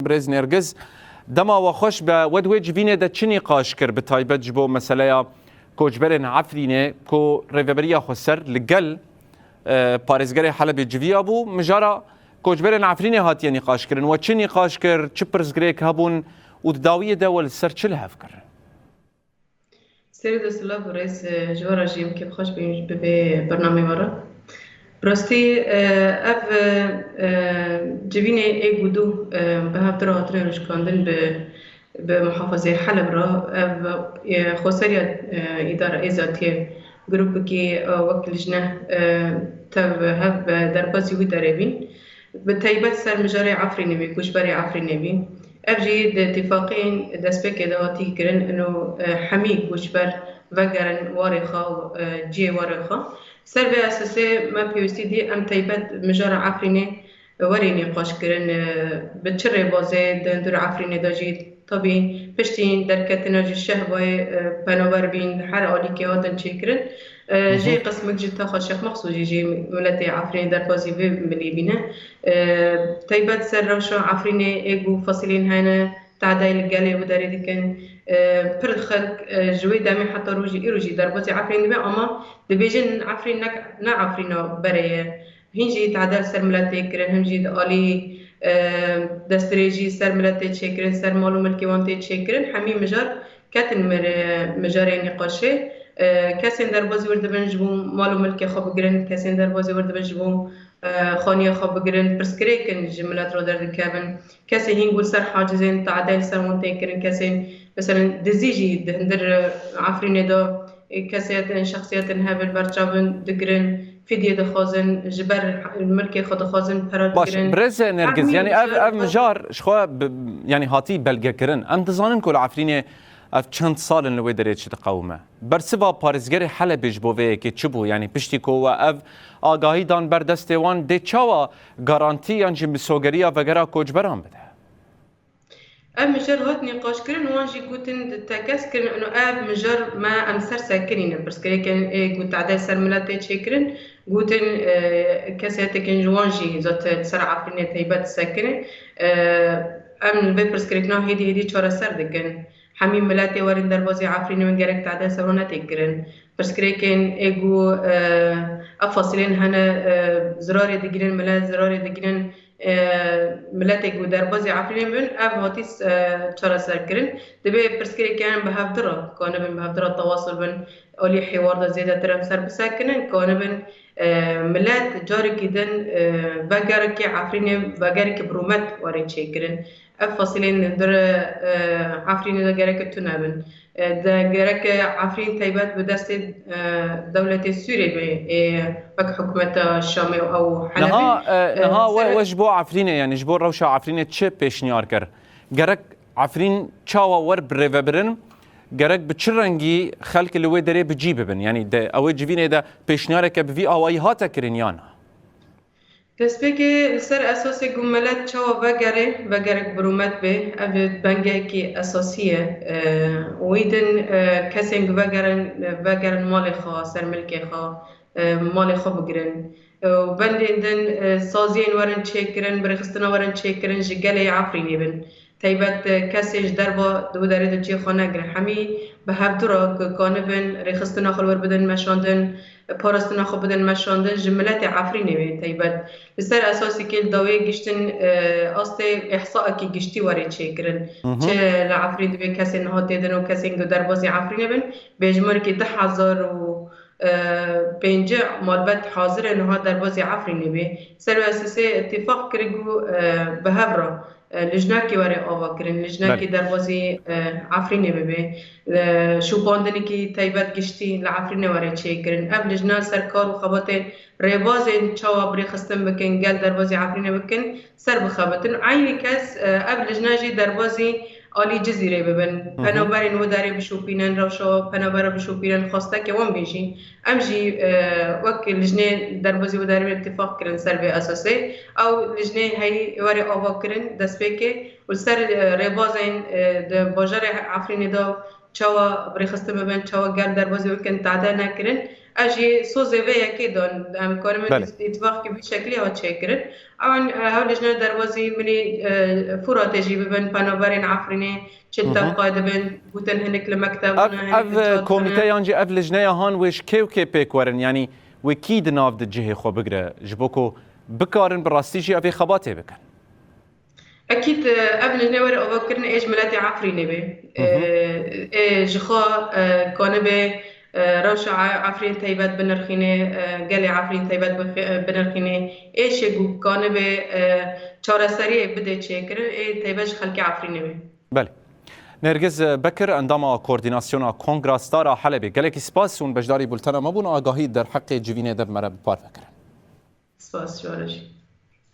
برز نرگز دما و خوش به ودوی جوینه ده چی نقاش کر به تایبت جبو مسئله کوچبرن عفرینه کو ریوبریا خسر لگل پارزگر حلب جویا بو مجارا کوچبرن عفرینه هاتیه نقاش کرن و چی نقاش کر چی پرزگریک هبون و داویه دول سر چی لحف کرن سری دستلا برئیس جوارا جیم که بخوش به برنامه وارا براستی اف جوینه ای بودو به هفتر هاتره رشکاندن به محافظه حلب را خسری اداره ازاتیه گروپ که وکل جنه تب هف در بازی و دربین به تایبت سر مجاری عفرینه بی کشبری عفرینه بی افجید اتفاقین دست به کداتی کرن انو حمی کشبر وگرن وارخا جی وارخا سر به اساسه ما پیوستی دی ام تایبت مجار عفرینه ورینی قاش کرن به چره بازه دندور عفرینه داجید طبعا پشتین در کتناج الشهوة بنابر بين هر عالی که آدم چیکرن جی قسم جدا خاشق مخصوص جی ملت عفرین در بازی به ملی بینه تایبت سر روش عفرین ایگو فاصلین هنه تعدیل گلی و داری دکن پر خلق جوی دمی حتی روجی در بازی عفرین به اما دبیجن عفرین نه عفرینا برای هنجی تعدیل سر ملت کرن همجی عالی دستریجی سر ملت چیکرن سر مالو ملکی وانتی چیکرن همین مجار کتن مجاری نقاشه کسی در بازی ورد بنجبو مالو ملکی خواب بگیرن کسی در بازی ورد بنجبو خانیه خواب بگیرن پرسکری کن جملات رو درد کابن کسی هنگول سر حاجزین تعدیل سر وانتی کرن کسی مثلا دزیجی در عفرین دا کسی شخصیت هبل برچابن دگرن فدیه دخوازن جبر الملك خود خازن پرات باش برز نرگز یعنی اف مجار شخوا یعنی هاتی بلگه کرن ام دزانن کل عفرینه اف چند سال لوی دارید چه تقاومه برسوا پارزگر حلب جبوه که چبو یعنی پشتی کو و اف آگاهی دان بر دست وان ده چاوا گارانتی یعنی مسوگریا وگرا کوچبران بده ام مجار هات نقاش کرن وانجی گوتن تاکس کرن انو اب مجار ما ام سر ساکنین بس كان گوت عدد سر ملت چیکرن گوتن کسی تکن جوانجی زات سر عفرین تایبت ساکنه ام بپرس کرنا هدی چهار سر دکن همین ملت وارن در بازی عفرین من گرک تعداد سرونه تکرن بس كان ايجو افاصلين هنا زرار دقيقين ملات زرار دقيقين ملات ايجو در بازي عفرين بن اف هاتيس چرا سركرن دبي بس كان بهفدرا كان بن بهفدرا التواصل بن اولي حوار دا زيادة ترم سر بساكنن كان بن ملات جاري كدن بقرك عفرين بقرك برومت واري تشيكرن افاصلين در عفرين دا قرك تنابن دا جرك عفرين تايبات بدست دولة سوريا بك حكومة الشام أو حلب نها وجبو عفرينه يعني جبو روشة عفرينه تشي بيشنيار كر جرك عفرين تشاوا ور بريفبرن جرك بتشرنجي خلق اللي ودري بجيب بن يعني ده أو جبينه ده بيشنيارك بفي أو أي هاتا كرينيانا دەستپێکی سەر ئەسۆسی گومەلەت چاوە بەگەرێک برومەت بێ ئەبێت بەنگێکی ئەسۆسیە ویدن کەسێک بەگەرن ماڵی خۆ سەر ملکێ خۆ ماڵی خۆ بگرن بەندێندن سازیên وەرن چێکردن بەرەخستنە وەرن چێکردن ji gelê عفرینê bin تایبەت کەسێک دەربا دەرێ دەچێ خۆ نەگرن هەمی بە هەفترا کانبن ڕێخستنە خۆ وەربدن مەشاندن پاراستنا خو بدن مشاندن جملت عفرینه به تایبت بسر اساسی که داوی گشتن است احصاء کی گشتی واری چیکرن چه لعفرین به کسی نه دیدن و کسی دو در بازی عفرینه بن بجمر که 10,005 مالبت حاضر نه در بازی عفرینه به سر اساسی اتفاق کرگو به هبرا لجناکی واره آوا کرن لجناکی در بازی عفرینه ببه شو باندنی که تایبت گشتی لعفرینه واره چه کرن اب لجنا سرکار و خبات ریبازین چاوا بری خستن بکن گل در بازی عفرینه بکن سر بخابتن عینی کس اب لجنا جی در بازی آلی جزیره ببن پنابرین و داره بشوپینن روشا پنابر بشوپینن خواسته که وان بیشین امجی وقت لجنه در بازی و داره اتفاق کرن سر به اساسه او لجنه هی واری آوا کرن دست بکه و سر ریبازین باجار عفرین دا چاوا بری خسته ببین چاوا گرد دروازه وکن تعدا نکرن اجی سوزه و یکی دان ام کارم اتفاق که به شکلی ها چکرن اون هولش نه دروازه منی فراتجی ببین پنابرین عفرینه چتا قاعده بین بودن هنک لمکتب اف کمیته یانجی اف لجنه هان وش کیو کی پیکورن یعنی وکید ناف د جهه خو بگره جبوکو بکارن براستیجی اوی خباته بکن أكيد قبل نوري أفكرنا إيش ملاتي عفريني به جخا كان به روشة عفرين تيبات بنرخينه قالي عفرين تيبات بنرخينه إيش جو كان به چهار سريع بدأ شكر تيباش خلقي عفريني به بله نرگز بکر اندام کوردیناسیون کنگراستار حلبی گلکی سپاس اون بجداری بولتنا مبون آگاهی در حق جوینه دب مرا بپار فکرن سپاس جوارش